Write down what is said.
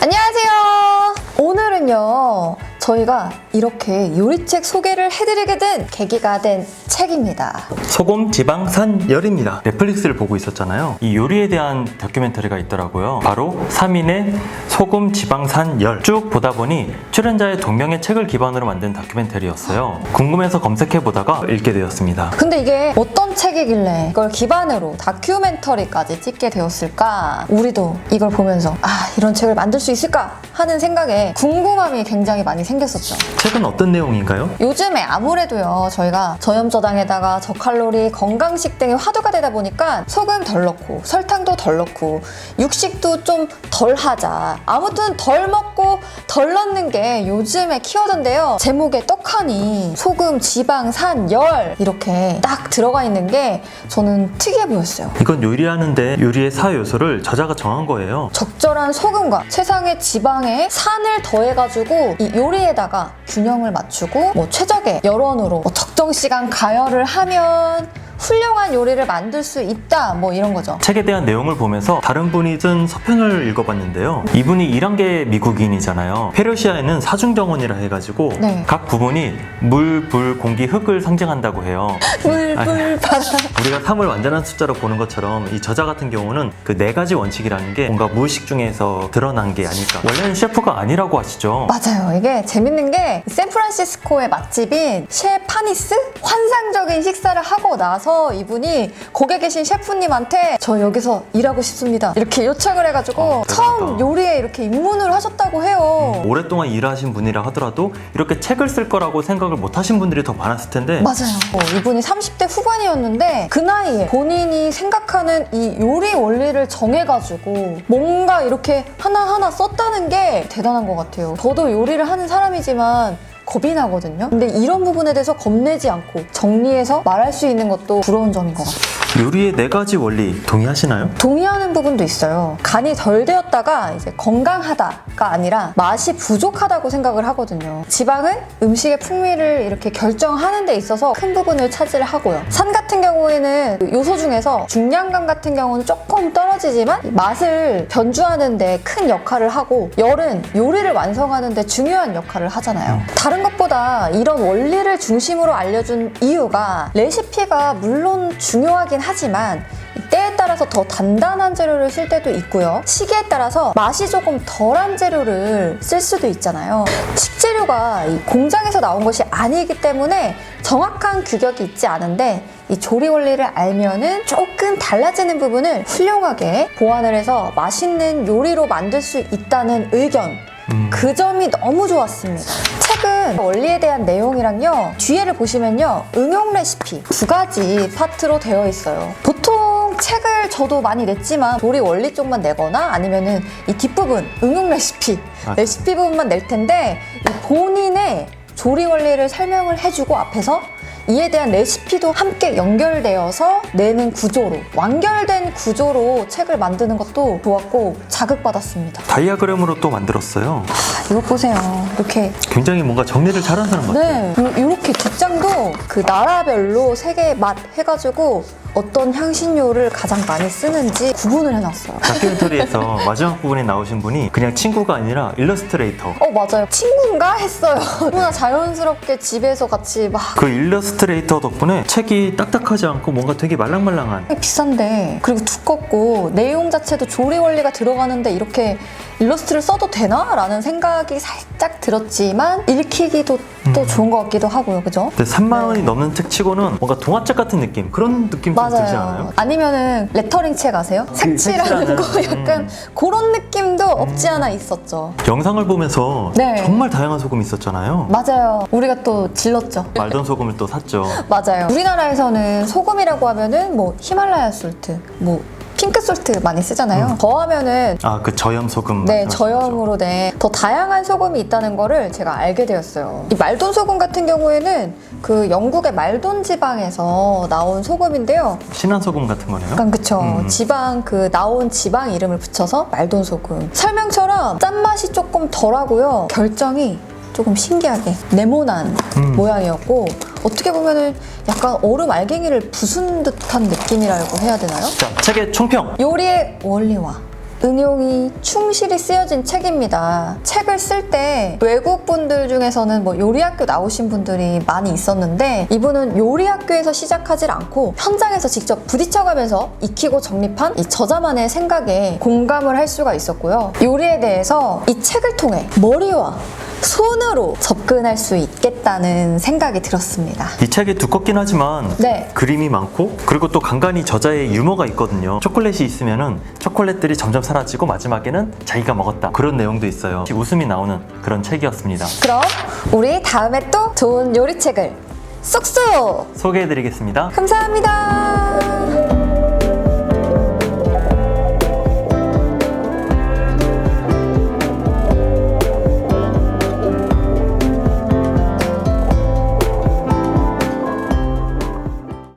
안녕하세요. 오늘은요, 저희가 이렇게 요리책 소개를 해드리게 된 계기가 된 책입니다. 소금, 지방, 산, 열입니다. 넷플릭스를 보고 있었잖아요. 이 요리에 대한 다큐멘터리가 있더라고요. 바로 3인의 소금, 지방, 산, 열. 쭉 보다 보니 출연자의 동명의 책을 기반으로 만든 다큐멘터리였어요. 궁금해서 검색해보다가 읽게 되었습니다. 근데 이게 어떤 책이길래 이걸 기반으로 다큐멘터리까지 찍게 되었을까? 우리도 이걸 보면서 이런 책을 만들 수 있을까? 하는 생각에 궁금함이 굉장히 많이 생겼었죠. 책은 어떤 내용인가요? 요즘에 아무래도요, 저희가 저염저당에다가 저칼로리 건강식 등이 화두가 되다 보니까 소금 덜 넣고 설탕도 덜 넣고 육식도 좀 덜 하자, 아무튼 덜 먹고 덜 넣는 게 요즘의 키워드인데요. 제목에 떡하니 소금, 지방, 산, 열 이렇게 딱 들어가 있는 게 저는 특이해 보였어요. 이건 요리하는데 요리의 4요소를 저자가 정한 거예요. 적절한 소금과 최상의 지방에 산을 더해가지고 이 요리에다가 균형을 맞추고 최적의 열원으로 적정 시간 가열을 하면 훌륭한 요리를 만들 수 있다, 이런 거죠. 책에 대한 내용을 보면서 다른 분이 쓴 서평을 읽어봤는데요. 이분이 일한 게 미국인이잖아요. 페르시아에는 사중정원이라 해가지고 각 부분이 물, 불, 공기, 흙을 상징한다고 해요. 물, 불, 바다. 우리가 3을 완전한 숫자로 보는 것처럼 이 저자 같은 경우는 그 4가지 원칙이라는 게 뭔가 무의식 중에서 드러난 게 아닐까. 원래는 셰프가 아니라고 하시죠. 맞아요. 이게 재밌는 게 샌프란시스코의 맛집인 셰파니스? 환상적인 식사를 하고 나서 이분이 거기에 계신 셰프님한테 저 여기서 일하고 싶습니다 이렇게 요청을 해가지고 처음 요리에 이렇게 입문을 하셨다고 해요. 오랫동안 일하신 분이라 하더라도 이렇게 책을 쓸 거라고 생각을 못 하신 분들이 더 많았을 텐데. 맞아요. 이분이 30대 후반이었는데 그 나이에 본인이 생각하는 이 요리 원리를 정해가지고 뭔가 이렇게 하나하나 썼다는 게 대단한 것 같아요. 저도 요리를 하는 사람이지만 겁이 나거든요. 근데 이런 부분에 대해서 겁내지 않고 정리해서 말할 수 있는 것도 부러운 점인 것 같아요. 요리의 4가지 원리 동의하시나요? 동의하는 부분도 있어요. 간이 덜 되었다가 이제 건강하다가 아니라 맛이 부족하다고 생각을 하거든요. 지방은 음식의 풍미를 이렇게 결정하는 데 있어서 큰 부분을 차지를 하고요. 산 같은 경우에는 요소 중에서 중량감 같은 경우는 조금 떨어지지만 맛을 변주하는 데 큰 역할을 하고, 열은 요리를 완성하는 데 중요한 역할을 하잖아요. 다른 것보다 이런 원리를 중심으로 알려준 이유가 레시피가 물론 중요하긴 하지만 때에 따라서 더 단단한 재료를 쓸 때도 있고요. 시기에 따라서 맛이 조금 덜한 재료를 쓸 수도 있잖아요. 식재료가 이 공장에서 나온 것이 아니기 때문에 정확한 규격이 있지 않은데 이 조리 원리를 알면은 조금 달라지는 부분을 훌륭하게 보완을 해서 맛있는 요리로 만들 수 있다는 의견, 그 점이 너무 좋았습니다. 책은 원리에 대한 내용이랑요, 뒤에를 보시면요, 응용 레시피 2가지 파트로 되어 있어요. 보통 책을 저도 많이 냈지만 조리 원리 쪽만 내거나 아니면은 이 뒷부분 응용 레시피 부분만 낼 텐데, 이 본인의 조리 원리를 설명을 해주고 앞에서 이에 대한 레시피도 함께 연결되어서 내는 구조로, 완결된 구조로 책을 만드는 것도 좋았고 자극받았습니다. 다이아그램으로 또 만들었어요. 이거 보세요. 이렇게 굉장히 뭔가 정리를 잘한 사람 같아요. 네, 이렇게 뒷장도 그 나라별로 세계 맛 해가지고 어떤 향신료를 가장 많이 쓰는지 구분을 해놨어요. 다큐멘터리에서 마지막 부분에 나오신 분이 그냥 친구가 아니라 일러스트레이터. 맞아요. 친구인가 했어요. 너무나 자연스럽게 집에서 같이 막. 그 일러스트레이터 덕분에 책이 딱딱하지 않고 뭔가 되게 말랑말랑한. 비싼데, 그리고 두껍고 내용 자체도 조리 원리가 들어가는데 이렇게 일러스트를 써도 되나? 라는 생각이 살짝 들었지만 읽히기도 또 좋은 것 같기도 하고요. 그죠? 근데 3만 원이 넘는 책 치고는 뭔가 동화책 같은 느낌, 그런 느낌 좀 들지 않아요? 아니면은 레터링 책 아세요? 색칠하는 거 약간 그런 느낌도 없지 않아 있었죠. 영상을 보면서 정말 다양한 소금이 있었잖아요. 맞아요. 우리가 또 질렀죠. 말던 소금을 또 샀죠. 맞아요. 우리나라에서는 소금이라고 하면은 히말라야 솔트, 핑크솔트 많이 쓰잖아요. 더하면은 그 저염 소금. 네, 저염으로 된 더 다양한 소금이 있다는 거를 제가 알게 되었어요. 이 말돈 소금 같은 경우에는 그 영국의 말돈 지방에서 나온 소금인데요. 신한 소금 같은 거네요. 약간 그쵸. 지방, 나온 지방 이름을 붙여서 말돈 소금. 설명처럼 짠맛이 조금 덜하고요. 결정이 조금 신기하게 네모난 모양이었고, 어떻게 보면은 약간 얼음 알갱이를 부순 듯한 느낌이라고 해야 되나요? 자, 책의 총평! 요리의 원리와 응용이 충실히 쓰여진 책입니다. 책을 쓸 때 외국 분들 중에서는 뭐 요리학교 나오신 분들이 많이 있었는데 이분은 요리학교에서 시작하지 않고 현장에서 직접 부딪혀가면서 익히고 정립한 이 저자만의 생각에 공감을 할 수가 있었고요. 요리에 대해서 이 책을 통해 머리와 손으로 접근할 수 있겠다는 생각이 들었습니다. 이 책이 두껍긴 하지만 네. 그림이 많고 그리고 또 간간히 저자의 유머가 있거든요. 초콜릿이 있으면은 초콜릿들이 점점 사라지고 마지막에는 자기가 먹었다. 그런 내용도 있어요. 웃음이 나오는 그런 책이었습니다. 그럼 우리 다음에 또 좋은 요리책을 쏙쏙 소개해드리겠습니다. 감사합니다.